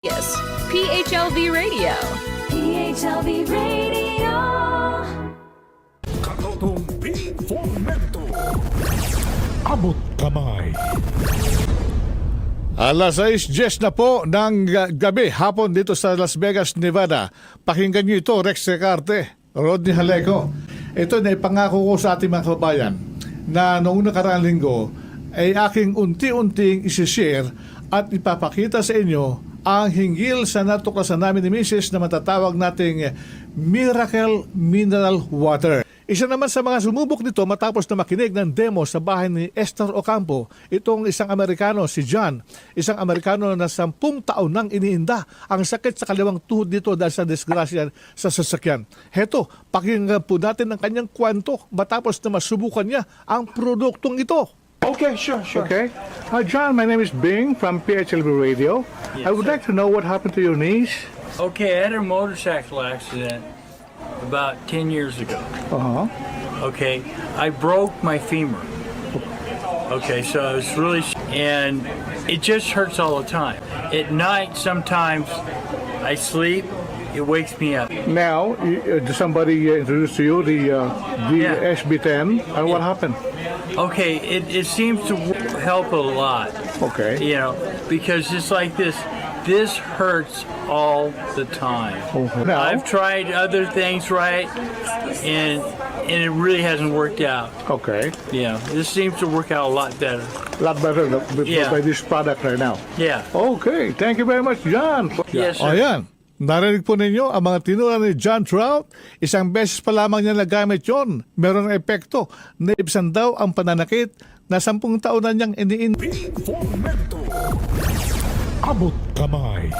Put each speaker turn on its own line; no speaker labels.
Yes, PHLV Radio.
PHLV Radio.
Katotong Informento. Abot kamay. Alas 6:10 na po ng hapon dito sa Las Vegas, Nevada. Pakinggan niyo ito, Rex Recarte, Rodney Haleco. Ito na ipangako ko sa ating mga kababayan na noong nakaraang linggo ay aking unti-unting isi-share at ipapakita sa inyo ang hinggil sa natuklasan namin ni Mrs. na matatawag nating Miracle Mineral Water. Isa naman sa mga sumubok nito matapos na makinig ng demo sa bahay ni Esther Ocampo, itong isang Amerikano, si John, isang Amerikano na 10 taon nang iniinda ang sakit sa kaliwang tuhod nito dahil sa disgrasya sa sasakyan. Heto, pakinggan po natin ang kanyang kwento matapos na masubukan niya ang produktong ito.
Okay, sure.
Okay. John, my name is Bing from PHLB Radio.
Yes,
I would like to know what happened to your knees.
Okay, I had a motorcycle accident about 10 years ago.
Uh-huh.
Okay, I broke my femur. Okay, so it's really, and it just hurts all the time. At night, sometimes I sleep, it wakes me up.
Now, somebody introduced to you the
Yeah.
SB10, and what happened?
Okay, it seems to help a lot,
Okay.
you know, because just like this hurts all the time.
Okay. Now,
I've tried other things, right, and it really hasn't worked out.
okay,
Yeah, this seems to work out a lot better.
a lot better
Yeah.
by this product right now.
Yeah.
Okay, thank you very much, John.
Yes, sir.
O yan, narinig po ninyo ang mga tinura ni John Trout. Isang beses pa lamang niya nagamit yon. Meron ng epekto. Naibsan daw ang pananakit na 10 taon na niyang iniin.
Informento. Abot kamay.